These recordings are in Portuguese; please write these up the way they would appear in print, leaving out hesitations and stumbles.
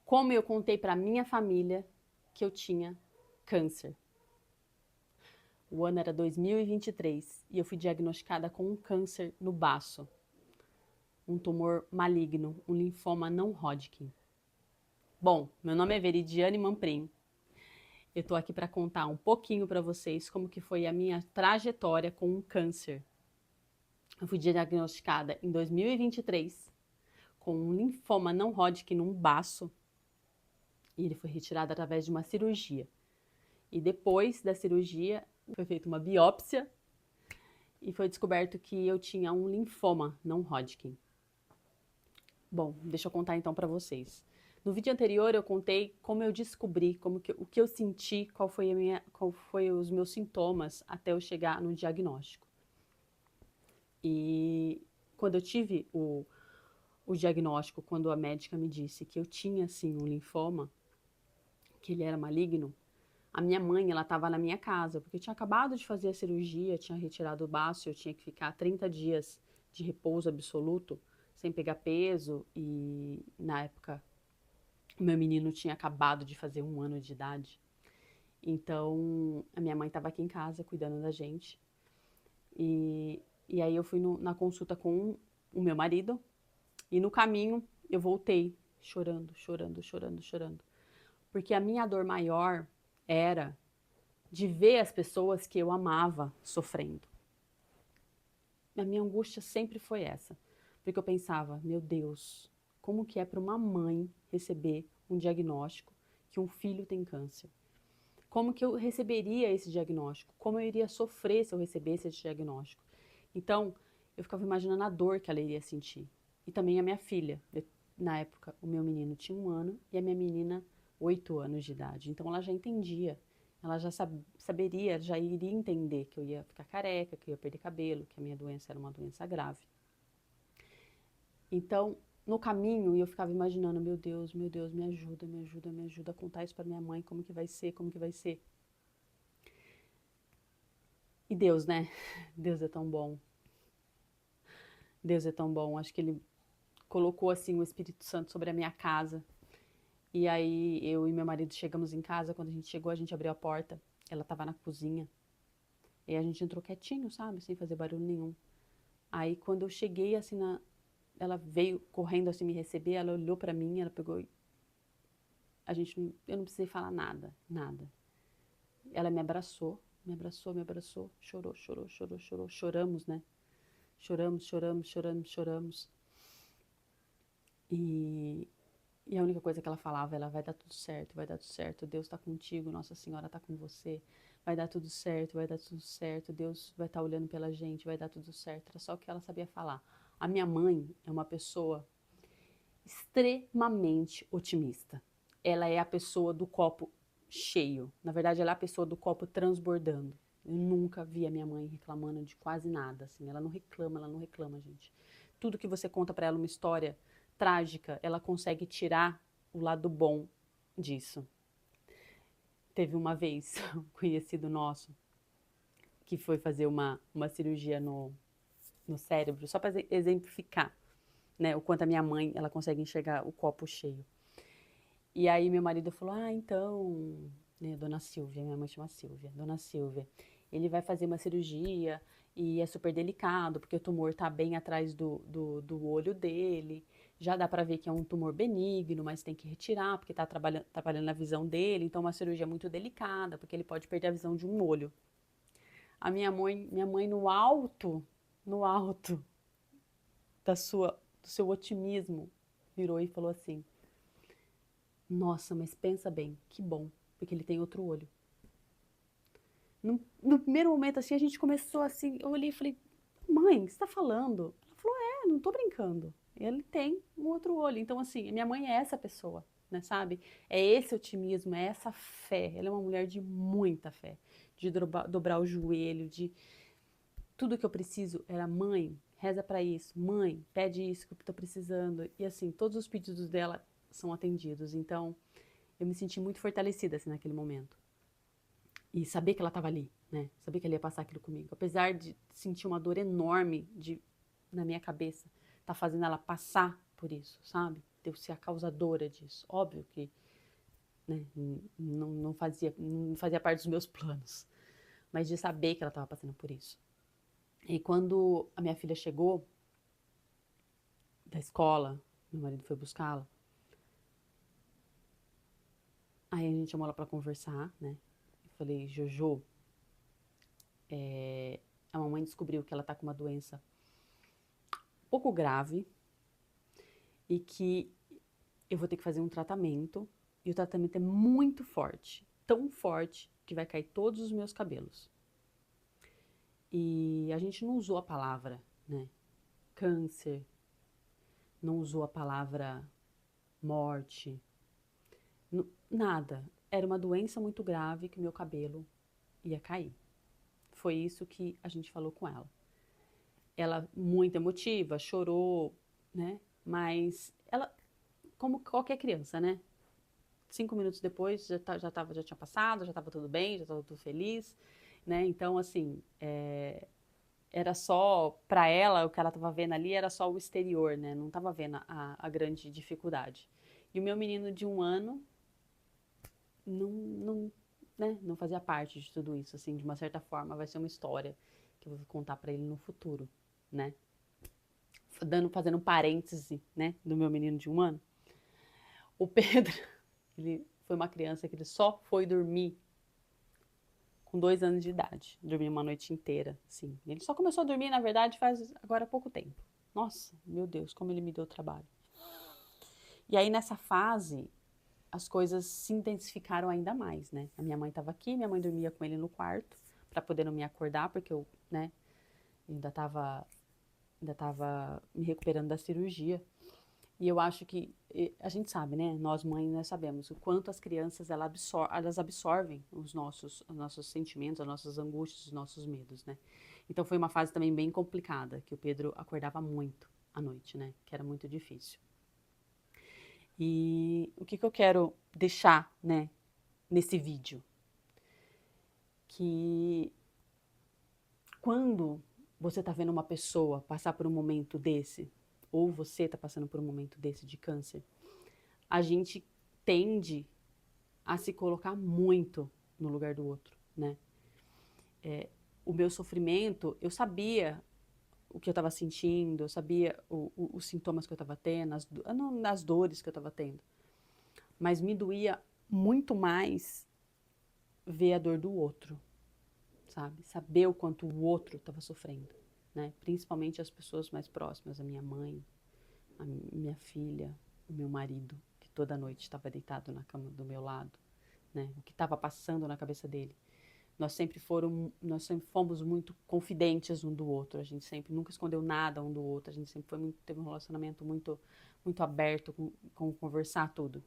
como eu contei para minha família que eu tinha câncer. O ano era 2023 e eu fui diagnosticada com um câncer no baço, um tumor maligno, um linfoma não Hodgkin. Bom, meu nome é Veridiane Manprim. Eu tô aqui para contar um pouquinho para vocês como que foi a minha trajetória com um câncer. Eu fui diagnosticada em 2023 com um linfoma não Hodgkin no baço e ele foi retirado através de uma cirurgia. E depois da cirurgia foi feita uma biópsia e foi descoberto que eu tinha um linfoma não Hodgkin. Bom, deixa eu contar então para vocês. No vídeo anterior eu contei como eu descobri, o que eu senti, qual foi os meus sintomas até eu chegar no diagnóstico. E quando eu tive o diagnóstico, quando a médica me disse que eu tinha sim um linfoma, que ele era maligno, a minha mãe, ela estava na minha casa, porque eu tinha acabado de fazer a cirurgia, tinha retirado o baço, eu tinha que ficar 30 dias de repouso absoluto, sem pegar peso, e na época o meu menino tinha acabado de fazer 1 ano de idade. Então, a minha mãe estava aqui em casa cuidando da gente. E aí eu fui na consulta com o meu marido, e no caminho eu voltei chorando, chorando, chorando, chorando. Porque a minha dor maior era de ver as pessoas que eu amava sofrendo. A minha angústia sempre foi essa. Porque eu pensava, meu Deus, como que é para uma mãe receber um diagnóstico que um filho tem câncer? Como que eu receberia esse diagnóstico? Como eu iria sofrer se eu recebesse esse diagnóstico? Então, eu ficava imaginando a dor que ela iria sentir. E também a minha filha. Na época, o meu menino tinha 1 ano e a minha menina 8 anos de idade. Então, ela já entendia. Ela já saberia, já iria entender que eu ia ficar careca, que eu ia perder cabelo, que a minha doença era uma doença grave. Então, no caminho, eu ficava imaginando, meu Deus, me ajuda, me ajuda, me ajuda a contar isso para minha mãe, como que vai ser, como que vai ser. E Deus, né? Deus é tão bom. Deus é tão bom. Acho que Ele colocou, assim, o Espírito Santo sobre a minha casa. E aí, eu e meu marido chegamos em casa. Quando a gente chegou, a gente abriu a porta. Ela estava na cozinha. E a gente entrou quietinho, sabe? Sem fazer barulho nenhum. Aí, quando eu cheguei, assim, ela veio correndo, assim, me receber. Ela olhou pra mim, ela pegou... Eu não precisei falar nada, nada. Ela me abraçou, me abraçou, me abraçou. Chorou, chorou, chorou, chorou. Choramos, né? Choramos, choramos, choramos, choramos. E a única coisa que ela falava, ela vai dar tudo certo, Deus está contigo, Nossa Senhora está com você, vai dar tudo certo, Deus vai estar olhando pela gente, vai dar tudo certo. Era só o que ela sabia falar. A minha mãe é uma pessoa extremamente otimista. Ela é a pessoa do copo cheio. Na verdade, ela é a pessoa do copo transbordando. Eu nunca vi a minha mãe reclamando de quase nada, assim. Ela não reclama, gente. Tudo que você conta para ela uma história trágica, ela consegue tirar o lado bom disso. Teve uma vez um conhecido nosso que foi fazer uma cirurgia no cérebro, só para exemplificar, né, o quanto a minha mãe ela consegue enxergar o copo cheio. E aí meu marido falou, então, né, Dona Silvia, minha mãe chama Silvia, Dona Silvia, ele vai fazer uma cirurgia e é super delicado, porque o tumor tá bem atrás do olho dele, já dá para ver que é um tumor benigno, mas tem que retirar, porque tá trabalhando na visão dele, então uma cirurgia muito delicada, porque ele pode perder a visão de um olho. A minha mãe no alto do seu otimismo, virou e falou assim, nossa, mas pensa bem, que bom, porque ele tem outro olho. No primeiro momento, assim, a gente começou assim, eu olhei e falei, mãe, o que você tá falando? Ela falou, não tô brincando. Ele tem um outro olho. Então, assim, minha mãe é essa pessoa, né, sabe? É esse otimismo, é essa fé. Ela é uma mulher de muita fé, de dobrar o joelho, de tudo que eu preciso era, mãe, reza pra isso, mãe, pede isso que eu tô precisando. E assim, todos os pedidos dela são atendidos. Então, eu me senti muito fortalecida assim, naquele momento. E saber que ela estava ali, né? Saber que ela ia passar aquilo comigo. Apesar de sentir uma dor enorme na minha cabeça, tá fazendo ela passar por isso, sabe? de eu ser a causadora disso. Óbvio que, né, não fazia parte dos meus planos, mas de saber que ela estava passando por isso. E quando a minha filha chegou da escola, meu marido foi buscá-la, aí a gente chamou ela para conversar, né? Eu falei, Jojo, a mamãe descobriu que ela tá com uma doença um pouco grave e que eu vou ter que fazer um tratamento, e o tratamento é muito forte, tão forte que vai cair todos os meus cabelos. E a gente não usou a palavra, né, câncer, não usou a palavra morte, nada. Era uma doença muito grave que o meu cabelo ia cair. Foi isso que a gente falou com ela. Ela, muito emotiva, chorou, né, mas ela, como qualquer criança, né, 5 minutos depois já tinha passado, já estava tudo bem, já estava tudo feliz, né? Então, assim, era só, para ela, o que ela estava vendo ali era só o exterior, né? Não estava vendo a grande dificuldade. E o meu menino de 1 ano não, né, não fazia parte de tudo isso, assim, de uma certa forma vai ser uma história que eu vou contar para ele no futuro, né? Fazendo um parêntese, né, do meu menino de 1 ano. O Pedro, ele foi uma criança que ele só foi dormir com 2 anos de idade. Dormia uma noite inteira, sim. Ele só começou a dormir, na verdade, faz agora pouco tempo. Nossa, meu Deus, como ele me deu trabalho. E aí, nessa fase, as coisas se intensificaram ainda mais, né? A minha mãe estava aqui, minha mãe dormia com ele no quarto, para poder não me acordar, porque eu, né, ainda estava me recuperando da cirurgia. E eu acho que a gente sabe, né? Nós mães, nós sabemos o quanto as crianças elas absorvem os nossos sentimentos, as nossas angústias, os nossos medos, né? Então foi uma fase também bem complicada, que o Pedro acordava muito à noite, né? Que era muito difícil. E o que eu quero deixar, né, nesse vídeo? Que quando você está vendo uma pessoa passar por um momento desse, ou você está passando por um momento desse de câncer, a gente tende a se colocar muito no lugar do outro, né? O meu sofrimento, eu sabia o que eu estava sentindo, eu sabia os sintomas que eu estava tendo, as dores que eu estava tendo. Mas me doía muito mais ver a dor do outro, sabe? Saber o quanto o outro estava sofrendo, né? Principalmente as pessoas mais próximas, a minha mãe, a minha filha, o meu marido, que toda noite estava deitado na cama do meu lado, né? O que estava passando na cabeça dele. Nós sempre fomos muito confidentes um do outro. A gente sempre nunca escondeu nada um do outro. A gente sempre teve um relacionamento muito aberto com conversar tudo.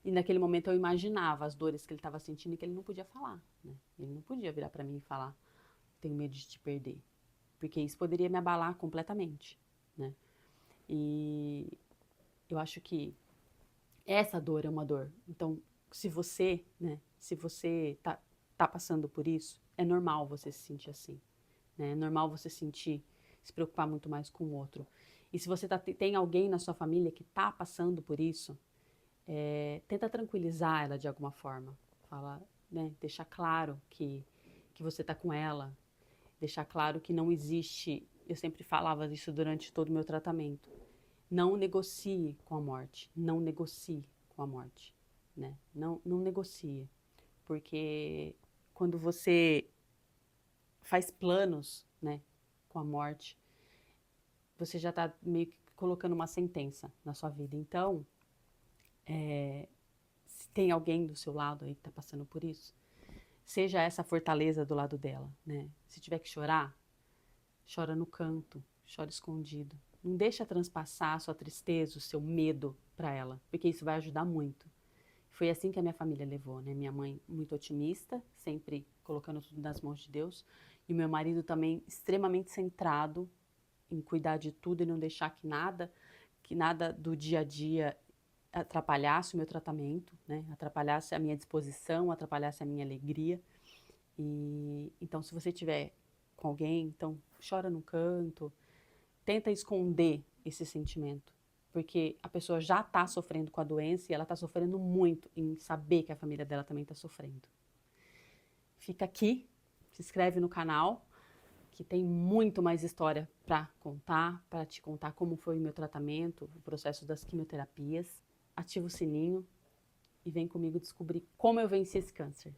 E naquele momento eu imaginava as dores que ele estava sentindo e que ele não podia falar, né? Ele não podia virar para mim e falar: tenho medo de te perder, porque isso poderia me abalar completamente, né? E eu acho que essa dor é uma dor. Então, se você tá passando por isso, é normal você se sentir assim, né? É normal você se preocupar muito mais com o outro. E se você tem alguém na sua família que tá passando por isso, tenta tranquilizar ela de alguma forma. Fala, né? Deixar claro que você tá com ela. Deixar claro que não existe. Eu sempre falava isso durante todo o meu tratamento. Não negocie com a morte. Não negocie com a morte, né? Não negocie, porque quando você faz planos, né, com a morte, você já está meio que colocando uma sentença na sua vida. Então, se tem alguém do seu lado aí que está passando por isso, seja essa fortaleza do lado dela, né? Se tiver que chorar, chora no canto, chora escondido. Não deixa transpassar a sua tristeza, o seu medo para ela, porque isso vai ajudar muito. Foi assim que a minha família levou, né? Minha mãe muito otimista, sempre colocando tudo nas mãos de Deus, e o meu marido também extremamente centrado em cuidar de tudo e não deixar que nada do dia a dia atrapalhasse o meu tratamento, né? Atrapalhasse a minha disposição, atrapalhasse a minha alegria. E então, se você tiver com alguém, então chora no canto, tenta esconder esse sentimento, porque a pessoa já está sofrendo com a doença e ela está sofrendo muito em saber que a família dela também está sofrendo. Fica aqui, se inscreve no canal, que tem muito mais história para te contar como foi o meu tratamento, o processo das quimioterapias. Ativa o sininho e vem comigo descobrir como eu venci esse câncer.